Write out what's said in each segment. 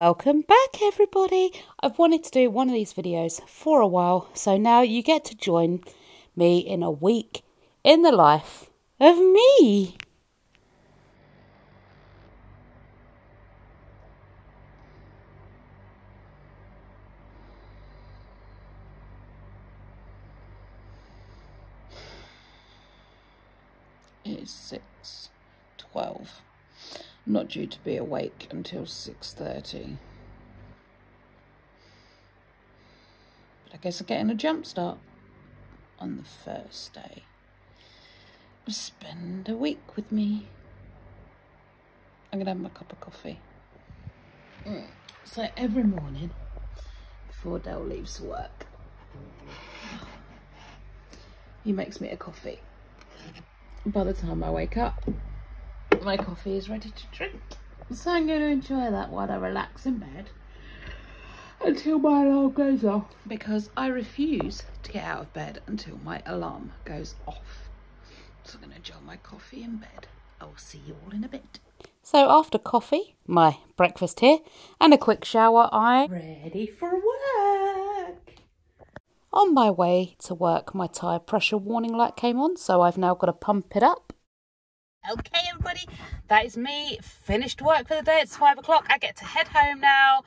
Welcome back, everybody. I've wanted to do one of these videos for a while, so now you get to join me in a week in the life of me. It's 6:12. I'm not due to be awake until 6:30. But I guess I'm getting a jump start on the first day. Spend a week with me. I'm gonna have my cup of coffee. So every morning before Dale leaves work, he makes me a coffee. By the time I wake up, my coffee is ready to drink. So I'm going to enjoy that while I relax in bed until my alarm goes off, because I refuse to get out of bed until my alarm goes off. So I'm going to enjoy my coffee in bed. I'll see you all in a bit. So after coffee, my breakfast here, and a quick shower, I'm ready for work. On my way to work, my tyre pressure warning light came on, so I've now got to pump it up. Okay, everybody, that is me, finished work for the day. It's 5 o'clock. I get to head home now.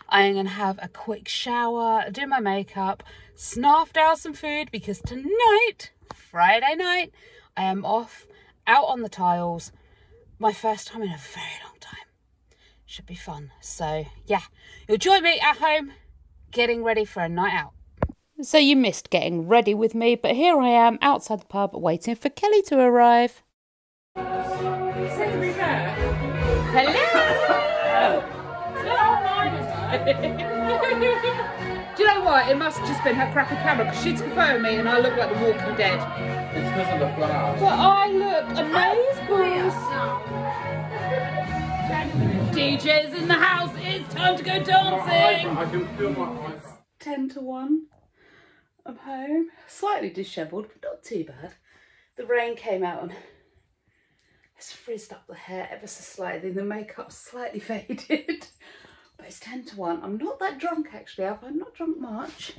I'm going to have a quick shower, do my makeup, snarf down some food, because tonight, Friday night, I am off out on the tiles. My first time in a very long time. Should be fun. So, yeah, you'll join me at home getting ready for a night out. So you missed getting ready with me, but here I am outside the pub waiting for Kelly to arrive. Hello! Do you know what? It must have just been her crappy camera, because she took a photo of me and I look like the Walking Dead. It's because of the flowers. But I look amazing. DJ's in the house. It's time to go dancing. I can feel my eyes. 10 to 1. I'm home. Slightly dishevelled, but not too bad. The rain came out and it's frizzed up the hair ever so slightly. The makeup's slightly faded. But it's 10 to 1. I'm not that drunk, actually. I've not drunk much.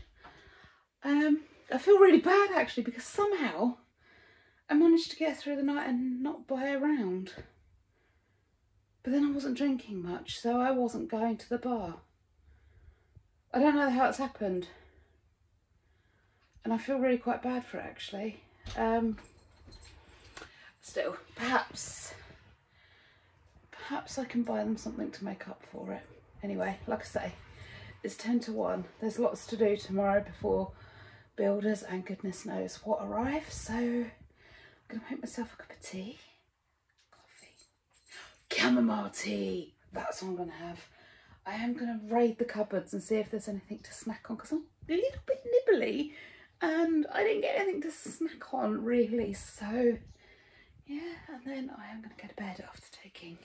I feel really bad, actually, because somehow I managed to get through the night and not buy a round. But then I wasn't drinking much, so I wasn't going to the bar. I don't know how it's happened. And I feel really quite bad for it, actually. Still, perhaps I can buy them something to make up for it. Anyway, like I say, it's 10 to 1. There's lots to do tomorrow before builders and goodness knows what arrive. So I'm going to make myself a cup of tea. Coffee. Chamomile tea. That's what I'm going to have. I am going to raid the cupboards and see if there's anything to snack on, because I'm a little bit nibbly and I didn't get anything to snack on really. So yeah, and then I am going to go to bed after taking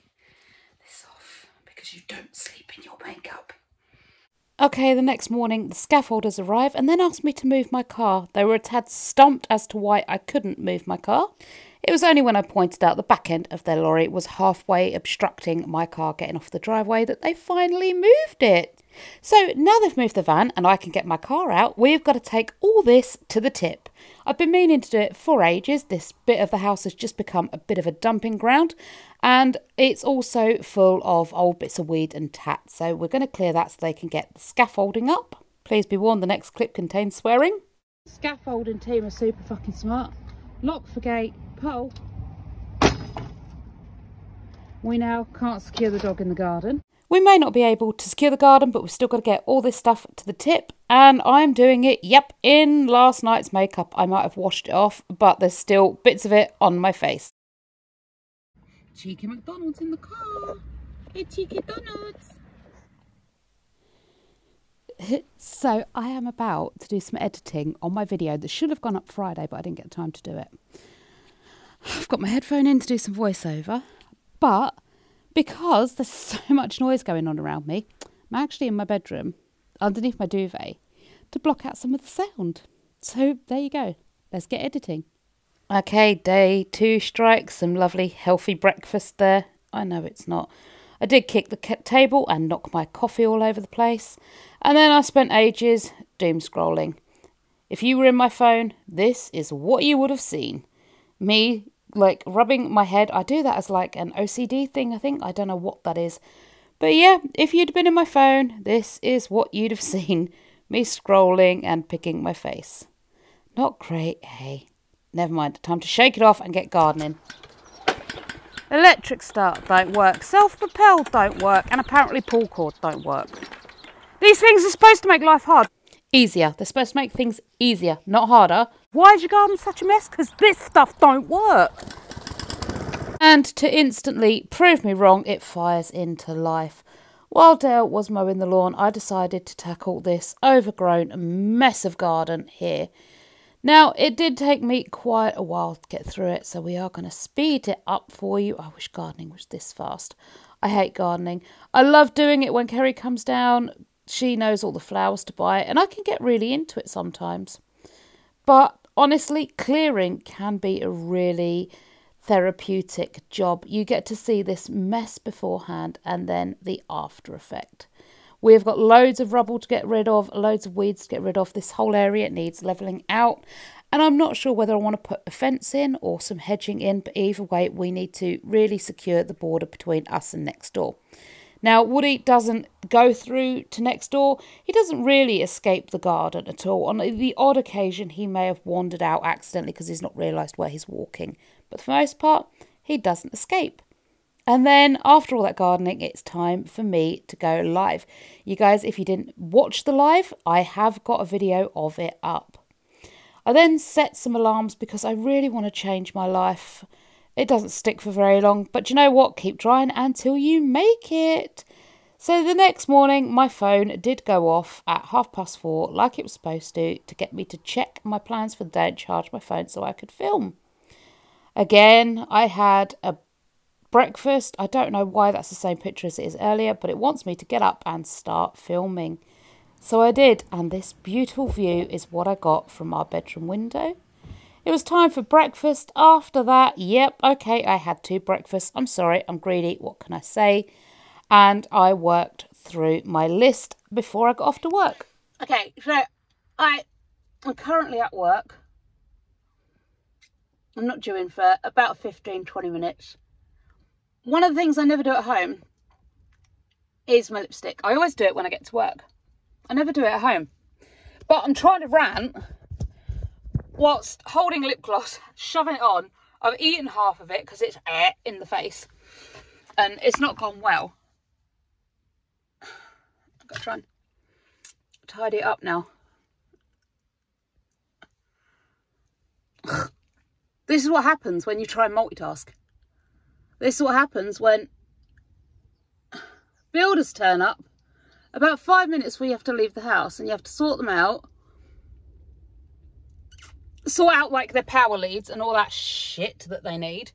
this off, because you don't sleep in your makeup. Okay, the next morning the scaffolders arrive and then asked me to move my car. They were a tad stumped as to why I couldn't move my car. It was only when I pointed out the back end of their lorry was halfway obstructing my car getting off the driveway that they finally moved it. So now they've moved the van and I can get my car out, we've got to take all this to the tip. I've been meaning to do it for ages. This bit of the house has just become a bit of a dumping ground, and it's also full of old bits of weed and tat. So we're going to clear that so they can get the scaffolding up. Please be warned, the next clip contains swearing. Scaffolding team are super fucking smart. Lock for gate, pole. We now can't secure the dog in the garden. We may not be able to secure the garden, but we've still got to get all this stuff to the tip. And I'm doing it, yep, in last night's makeup. I might have washed it off, but there's still bits of it on my face. Cheeky McDonald's in the car. Hey, Cheeky Donuts. So I am about to do some editing on my video that should have gone up Friday, but I didn't get time to do it. I've got my headphone in to do some voiceover, but because there's so much noise going on around me, I'm actually in my bedroom, underneath my duvet, to block out some of the sound. So there you go. Let's get editing. Okay, day 2 strikes. Some lovely healthy breakfast there. I know it's not. I did kick the table and knock my coffee all over the place. And then I spent ages doom scrolling. If you were in my phone, this is what you would have seen. Me, like, rubbing my head. I do that as like an OCD thing, I think. I don't know what that is. But yeah, if you'd been in my phone, this is what you'd have seen. Me scrolling and picking my face. Not great, hey. Never mind, time to shake it off and get gardening. Electric start don't work, self-propelled don't work, and apparently pull cord don't work. These things are supposed to make life hard. Easier. They're supposed to make things easier, not harder. Why is your garden such a mess? Because this stuff don't work. And to instantly prove me wrong, it fires into life. While Dale was mowing the lawn, I decided to tackle this overgrown mess of garden here. Now, it did take me quite a while to get through it, so we are going to speed it up for you. I wish gardening was this fast. I hate gardening. I love doing it when Kerry comes down. She knows all the flowers to buy, and I can get really into it sometimes. But honestly, clearing can be a really therapeutic job. You get to see this mess beforehand and then the after effect. We've got loads of rubble to get rid of, loads of weeds to get rid of. This whole area needs levelling out. And I'm not sure whether I want to put a fence in or some hedging in. But either way, we need to really secure the border between us and next door. Now, Woody doesn't go through to next door. He doesn't really escape the garden at all. On the odd occasion, he may have wandered out accidentally because he's not realised where he's walking. But for the most part, he doesn't escape. And then after all that gardening, it's time for me to go live. You guys, if you didn't watch the live, I have got a video of it up. I then set some alarms because I really want to change my life. It doesn't stick for very long, but you know what? Keep trying until you make it. So the next morning, my phone did go off at 4:30 like it was supposed to get me to check my plans for the day and charge my phone so I could film. Again, I had a breakfast. I don't know why that's the same picture as it is earlier, but it wants me to get up and start filming. So I did, and this beautiful view is what I got from our bedroom window. It was time for breakfast. After that, yep, okay, I had 2 breakfasts. I'm sorry, I'm greedy, what can I say? And I worked through my list before I got off to work. Okay, so I'm currently at work. I'm not due in for about 15-20 minutes. One of the things I never do at home is my lipstick. I always do it when I get to work. I never do it at home. But I'm trying to rant whilst holding lip gloss, shoving it on. I've eaten half of it because it's in the face. And it's not gone well. I've got to try and tidy it up now. This is what happens when you try and multitask. This is what happens when builders turn up. About 5 minutes before you have to leave the house and you have to sort them out. Sort out like their power leads and all that shit that they need.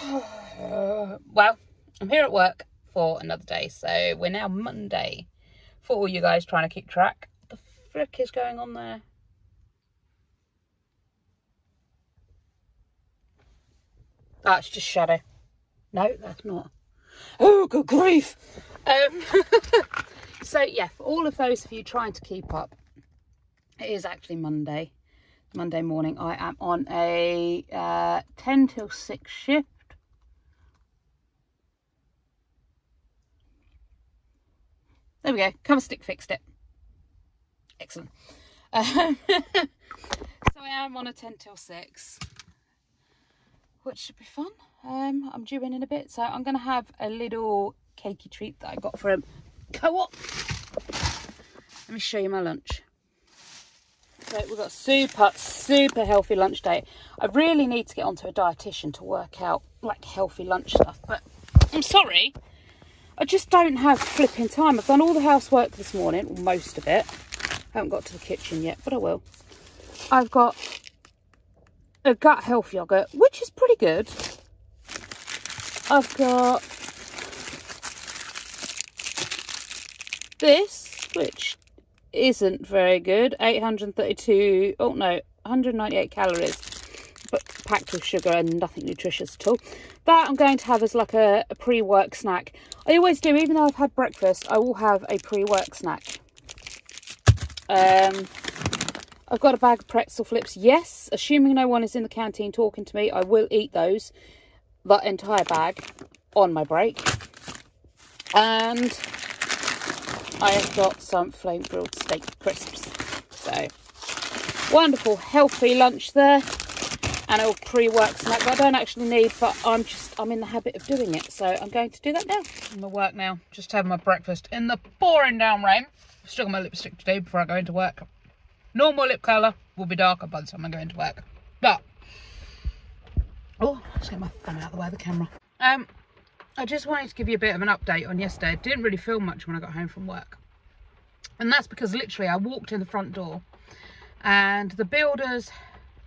Well, I'm here at work for another day. So we're now Monday. For all you guys trying to keep track. What the frick is going on there? Oh, it's just shadow. No, that's not. Oh, good grief. So, yeah, for all of those of you trying to keep up, it is actually Monday. Monday morning. I am on a 10 till 6 shift. There we go. Cover stick fixed it. Excellent. So I am on a 10 till 6. Which should be fun. I'm due in a bit, so I'm going to have a little cakey treat that I got from Co-op. Let me show you my lunch. So we've got super healthy lunch day. I really need to get onto a dietitian to work out like healthy lunch stuff, but I'm sorry, I just don't have flipping time. I've done all the housework this morning, or most of it. I haven't got to the kitchen yet, but I will. I've got a gut health yogurt, which is pretty good. I've got this, which isn't very good. 198 calories. but packed with sugar and nothing nutritious at all. That I'm going to have as like a pre-work snack. I always do, even though I've had breakfast, I will have a pre-work snack. I've got a bag of pretzel flips. Yes, assuming no one is in the canteen talking to me, I will eat those, that entire bag, on my break. And I have got some flame grilled steak crisps. So, wonderful, healthy lunch there. And a little pre-work snack that I don't actually need, but I'm in the habit of doing it. So I'm going to do that now. I'm at work now, just having my breakfast in the pouring down rain. I've still got my lipstick to do before I go into work. Normal lip colour will be darker by the time I go into work. But, oh, let's get my thumb out of the way of the camera. I just wanted to give you a bit of an update on yesterday. I didn't really feel much when I got home from work. And that's because literally I walked in the front door and the builders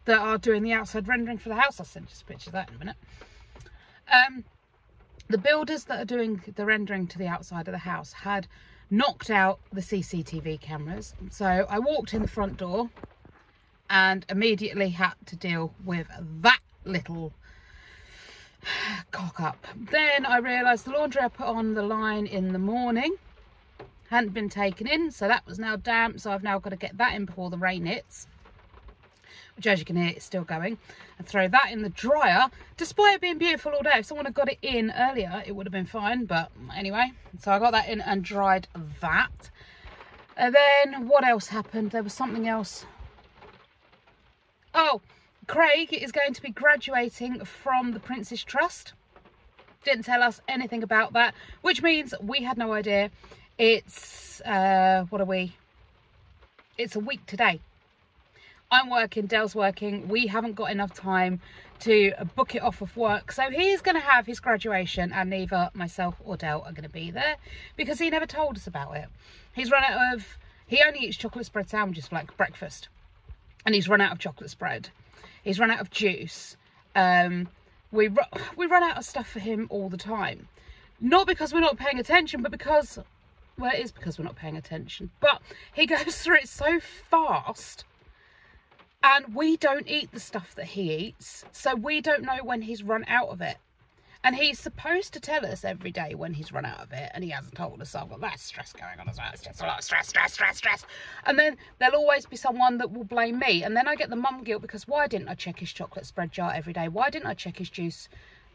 that are doing the outside rendering for the house, I'll send you a picture of that in a minute. The builders that are doing the rendering to the outside of the house had knocked out the CCTV cameras. So I walked in the front door and immediately had to deal with that little cock up. Then I realised the laundry I put on the line in the morning hadn't been taken in, so that was now damp, so I've now got to get that in before the rain hits, which as you can hear is still going, and throw that in the dryer, despite it being beautiful all day. If someone had got it in earlier it would have been fine, but anyway, so I got that in and dried that. And then what else happened? There was something else. Oh, Craig is going to be graduating from the Prince's Trust. Didn't tell us anything about that, which means we had no idea. It's what are we? It's a week today. I'm working, Dell's working. We haven't got enough time to book it off of work. So he's going to have his graduation and neither myself or Dell are going to be there because he never told us about it. He's run out of, he only eats chocolate spread sandwiches for like breakfast. And he's run out of chocolate spread. He's run out of juice. We run out of stuff for him all the time. Not because we're not paying attention, but because, well, it is because we're not paying attention. But he goes through it so fast. And we don't eat the stuff that he eats, so we don't know when he's run out of it. And he's supposed to tell us every day when he's run out of it, and he hasn't told us, so I've got that stress going on as well. It's just a lot of stress. And then there'll always be someone that will blame me, and then I get the mum guilt because why didn't I check his chocolate spread jar every day? Why didn't I check his juice,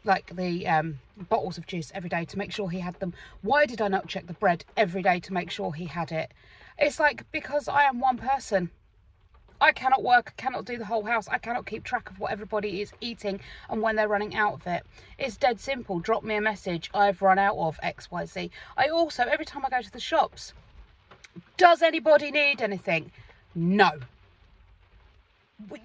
like the bottles of juice every day to make sure he had them? Why did I not check the bread every day to make sure he had it? It's like, because I am one person. I cannot work, I cannot do the whole house, I cannot keep track of what everybody is eating and when they're running out of it. It's dead simple. Drop me a message, I've run out of XYZ. I also, every time I go to the shops, does anybody need anything? No.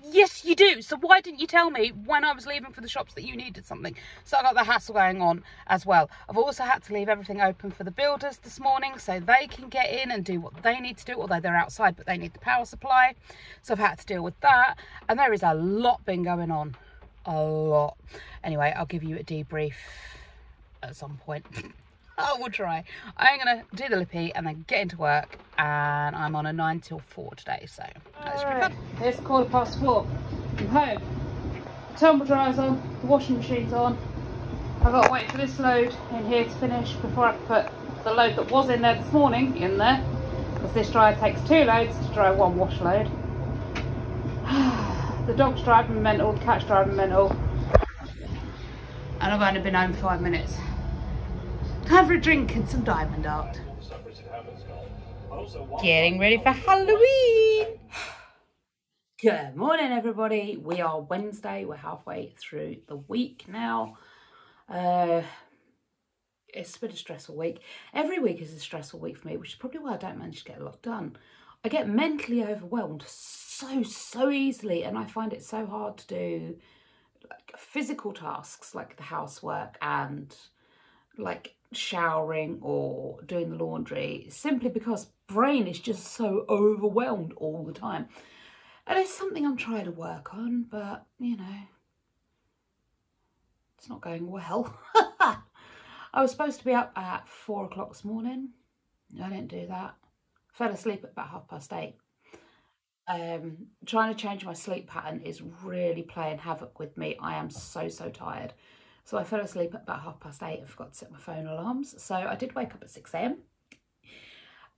Yes, you do. So why didn't you tell me when I was leaving for the shops that you needed something? So I got the hassle going on as well. I've also had to leave everything open for the builders this morning so they can get in and do what they need to do, although they're outside, but they need the power supply. So I've had to deal with that. And there is a lot been going on. A lot. Anyway, I'll give you a debrief at some point. I will try. I'm going to do the lippy and then get into work, and I'm on a 9 till 4 today, so that should be fun. It's 4:15. I'm home. The tumble dryer's on, the washing machine's on. I've got to wait for this load in here to finish before I put the load that was in there this morning in there, because this dryer takes 2 loads to dry 1 wash load. The dog's driving me mental, the cat's driving me mental, and I've only been home 5 minutes. Time for a drink and some diamond art. Getting ready for Halloween. Good morning, everybody. We are Wednesday. We're halfway through the week now. It's been a stressful week. Every week is a stressful week for me, which is probably why I don't manage to get a lot done. I get mentally overwhelmed so easily, and I find it so hard to do like physical tasks like the housework and like showering or doing the laundry, simply because brain is just so overwhelmed all the time. And it's something I'm trying to work on, but you know, it's not going well. I was supposed to be up at 4 o'clock this morning. I didn't do that. Fell asleep at about 8:30. Trying to change my sleep pattern is really playing havoc with me. I am so tired. So I fell asleep at about 8:30 and forgot to set my phone alarms. So I did wake up at 6 a.m.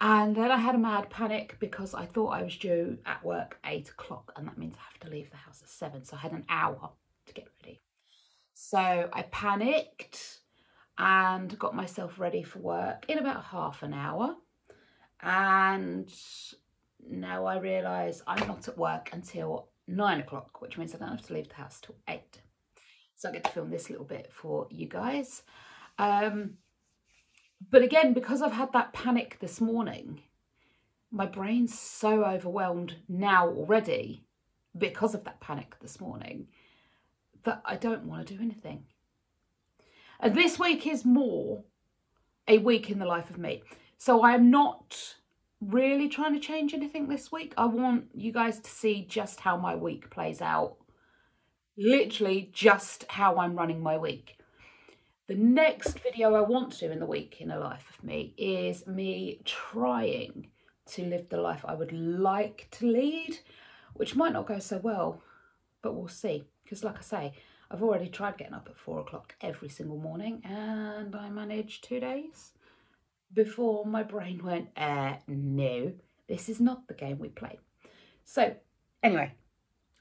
And then I had a mad panic because I thought I was due at work 8 o'clock, and that means I have to leave the house at 7. So I had an hour to get ready. So I panicked and got myself ready for work in about half an hour. And now I realise I'm not at work until 9 o'clock, which means I don't have to leave the house till 8. So I get to film this little bit for you guys. But again, because I've had that panic this morning, my brain's so overwhelmed now already because of that panic this morning that I don't want to do anything. And this week is more a week in the life of me. So I am not really trying to change anything this week. I want you guys to see just how my week plays out. Literally just how I'm running my week. The next video I want to do in the week in the life of me is me trying to live the life I would like to lead, which might not go so well, but we'll see. Because like I say, I've already tried getting up at 4 o'clock every single morning and I managed 2 days before my brain went, no, this is not the game we play. So anyway,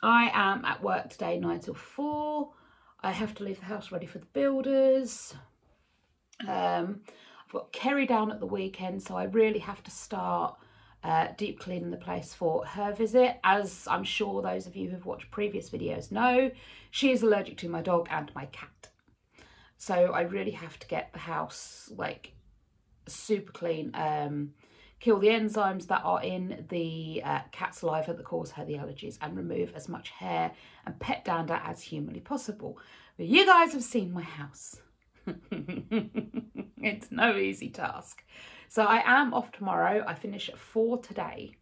I am at work today 9 till 4. I have to leave the house ready for the builders. I've got Kerry down at the weekend, so I really have to start deep cleaning the place for her visit. As I'm sure those of you who've watched previous videos know, she is allergic to my dog and my cat. So I really have to get the house like super clean, kill the enzymes that are in the cat saliva that cause her the allergies, and remove as much hair and pet dander as humanly possible. But you guys have seen my house. It's no easy task. So I am off tomorrow. I finish at 4 today.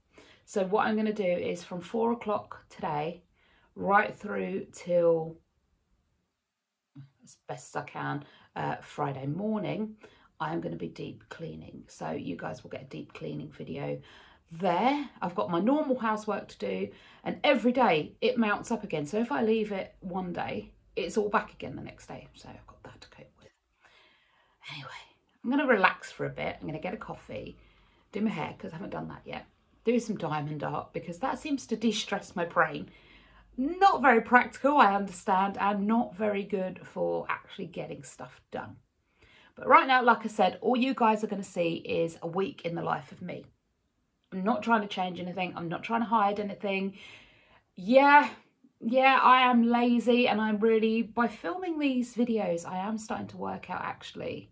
So what I'm going to do is from 4 o'clock today right through till, as best as I can, Friday morning, I am going to be deep cleaning. So you guys will get a deep cleaning video there. I've got my normal housework to do, and every day it mounts up again. So if I leave it one day, it's all back again the next day. So I've got that to cope with. Anyway, I'm going to relax for a bit. I'm going to get a coffee, do my hair because I haven't done that yet. Do some diamond art because that seems to de-stress my brain. Not very practical, I understand, and not very good for actually getting stuff done. But right now, like I said, all you guys are going to see is a week in the life of me. I'm not trying to change anything. I'm not trying to hide anything. Yeah, I am lazy, and I'm really, by filming these videos, I am starting to work out actually,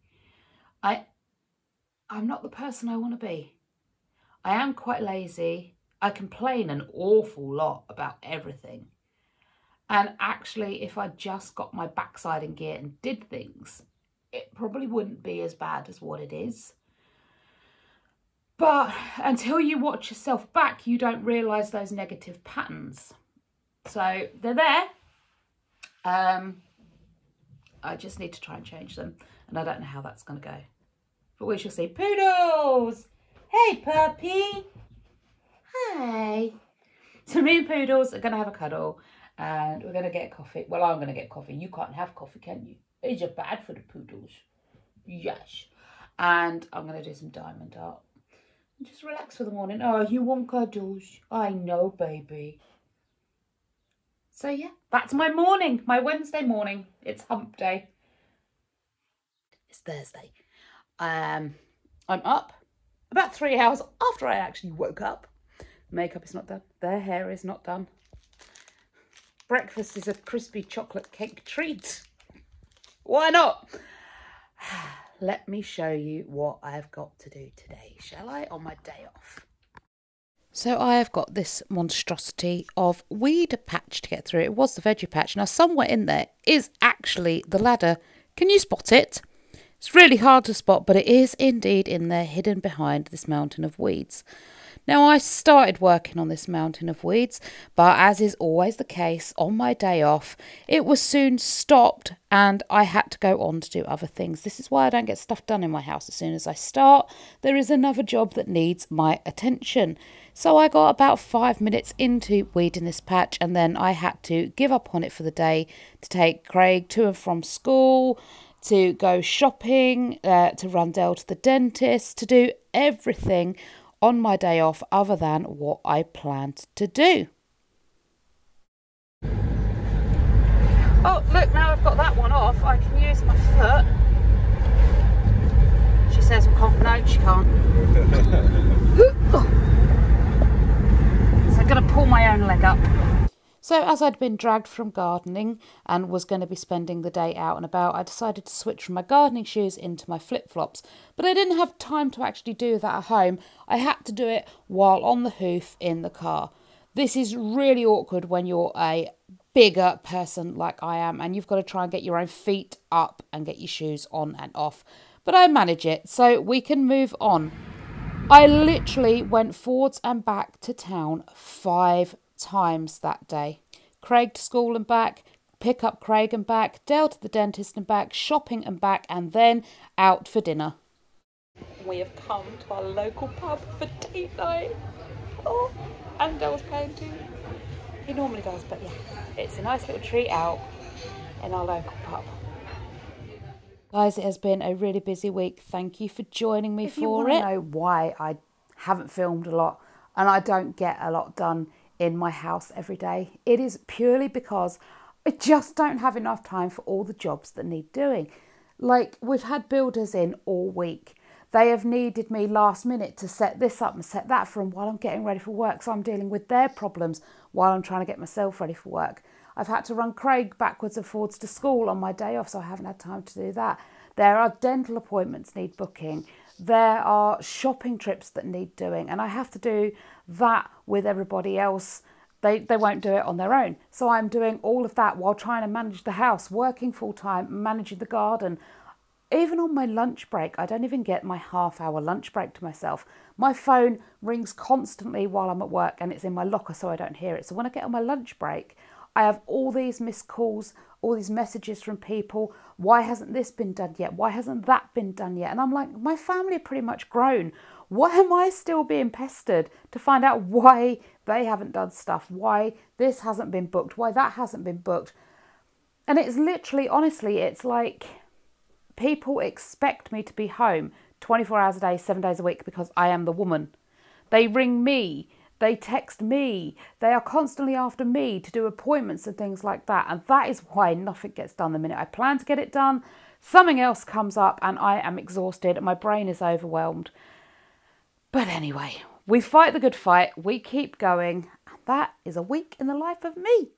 I'm not the person I want to be. I am quite lazy. I complain an awful lot about everything. And actually, if I just got my backside in gear and did things, it probably wouldn't be as bad as what it is. But until you watch yourself back, you don't realise those negative patterns. So they're there. I just need to try and change them. And I don't know how that's going to go. But we shall see. Poodles! Hey, puppy! Hi! So me and Poodles are going to have a cuddle. And we're going to get coffee. Well, I'm going to get coffee. You can't have coffee, can you? It's bad for the Poodles. Yes. And I'm going to do some diamond art. And just relax for the morning. Oh, you want cuddles? I know, baby. So, yeah, that's my morning. My Wednesday morning. It's hump day. It's Thursday. I'm up about 3 hours after I actually woke up. Makeup is not done. Their hair is not done. Breakfast is a crispy chocolate cake treat. Why not? Let me show you what I've got to do today, shall I? On my day off. So I have got this monstrosity of weed patch to get through. It was the veggie patch. Now somewhere in there is actually the ladder. Can you spot it? It's really hard to spot, but it is indeed in there, hidden behind this mountain of weeds. Now, I started working on this mountain of weeds, but as is always the case, on my day off, it was soon stopped and I had to go on to do other things. This is why I don't get stuff done in my house. As soon as I start, there is another job that needs my attention. So I got about 5 minutes into weeding this patch and then I had to give up on it for the day to take Craig to and from school, to go shopping, to run Dale to the dentist, to do everything on my day off other than what I planned to do. Oh, look, now I've got that one off, I can use my foot. She says we can't. No, she can't. So I'm going to pull my own leg up. So as I'd been dragged from gardening and was going to be spending the day out and about, I decided to switch from my gardening shoes into my flip-flops. But I didn't have time to actually do that at home. I had to do it while on the hoof in the car. This is really awkward when you're a bigger person like I am and you've got to try and get your own feet up and get your shoes on and off. But I manage it, so we can move on. I literally went forwards and back to town 5 times that day. Craig to school and back, pick up Craig and back, Dale to the dentist and back, shopping and back, and then out for dinner. We have come to our local pub for date night. Oh, and Dale's paying too. He normally does, but yeah, it's a nice little treat out in our local pub. Guys, it has been a really busy week. Thank you for joining me for it. If you want to know why I haven't filmed a lot and I don't get a lot done in my house every day, it is purely because I just don't have enough time for all the jobs that need doing. Like, we've had builders in all week. They have needed me last minute to set this up and set that for them while I'm getting ready for work. So I'm dealing with their problems while I'm trying to get myself ready for work. I've had to run Craig backwards and forwards to school on my day off, so I haven't had time to do that. There are dental appointments need booking. There are shopping trips that need doing, and I have to do that with everybody else. They won't do it on their own. So I'm doing all of that while trying to manage the house, working full time, managing the garden. Even on my lunch break, I don't even get my half-hour lunch break to myself. My phone rings constantly while I'm at work and it's in my locker so I don't hear it. So when I get on my lunch break, I have all these missed calls, all these messages from people. Why hasn't this been done yet? Why hasn't that been done yet? And I'm like, my family are pretty much grown. Why am I still being pestered to find out why they haven't done stuff? Why this hasn't been booked? Why that hasn't been booked? And it's literally, honestly, it's like people expect me to be home 24 hours a day, 7 days a week because I am the woman. They ring me. They text me. They are constantly after me to do appointments and things like that. And that is why nothing gets done the minute I plan to get it done. Something else comes up and I am exhausted and my brain is overwhelmed. But anyway, we fight the good fight. We keep going. And that is a week in the life of me.